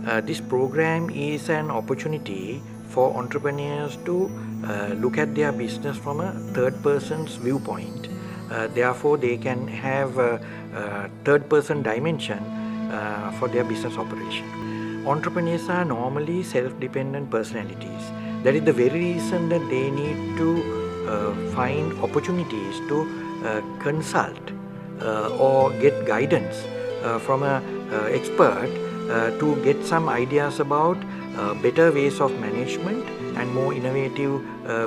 This program is an opportunity for entrepreneurs to look at their business from a third person's viewpoint. Therefore, they can have a third person dimension for their business operation. Entrepreneurs are normally self-dependent personalities. That is the very reason that they need to find opportunities to consult or get guidance from an expert to get some ideas about better ways of management and more innovative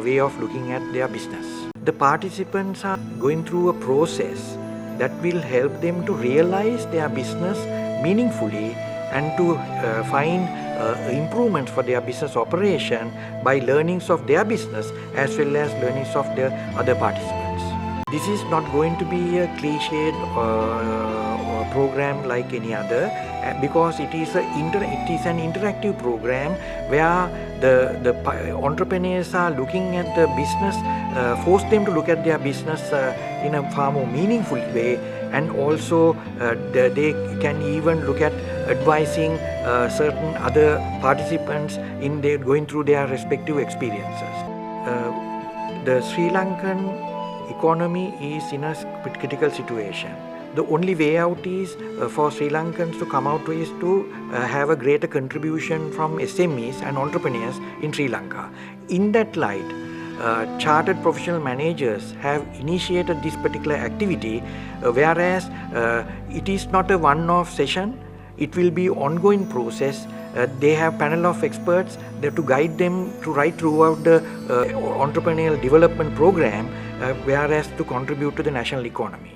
way of looking at their business. The participants are going through a process that will help them to realize their business meaningfully and to find improvements for their business operation by learnings of their business as well as learnings of the other participants. This is not going to be a cliched program like any other, because it is an interactive program where the entrepreneurs are looking at the business, force them to look at their business in a far more meaningful way, and also they can even look at advising certain other participants in their going through their respective experiences. The Sri Lankan economy is in a critical situation. The only way out is for Sri Lankans to come out is to have a greater contribution from SMEs and entrepreneurs in Sri Lanka. In that light, chartered professional managers have initiated this particular activity, whereas it is not a one-off session. It will be ongoing process. They have panel of experts there to guide them to right throughout the entrepreneurial development program, whereas to contribute to the national economy.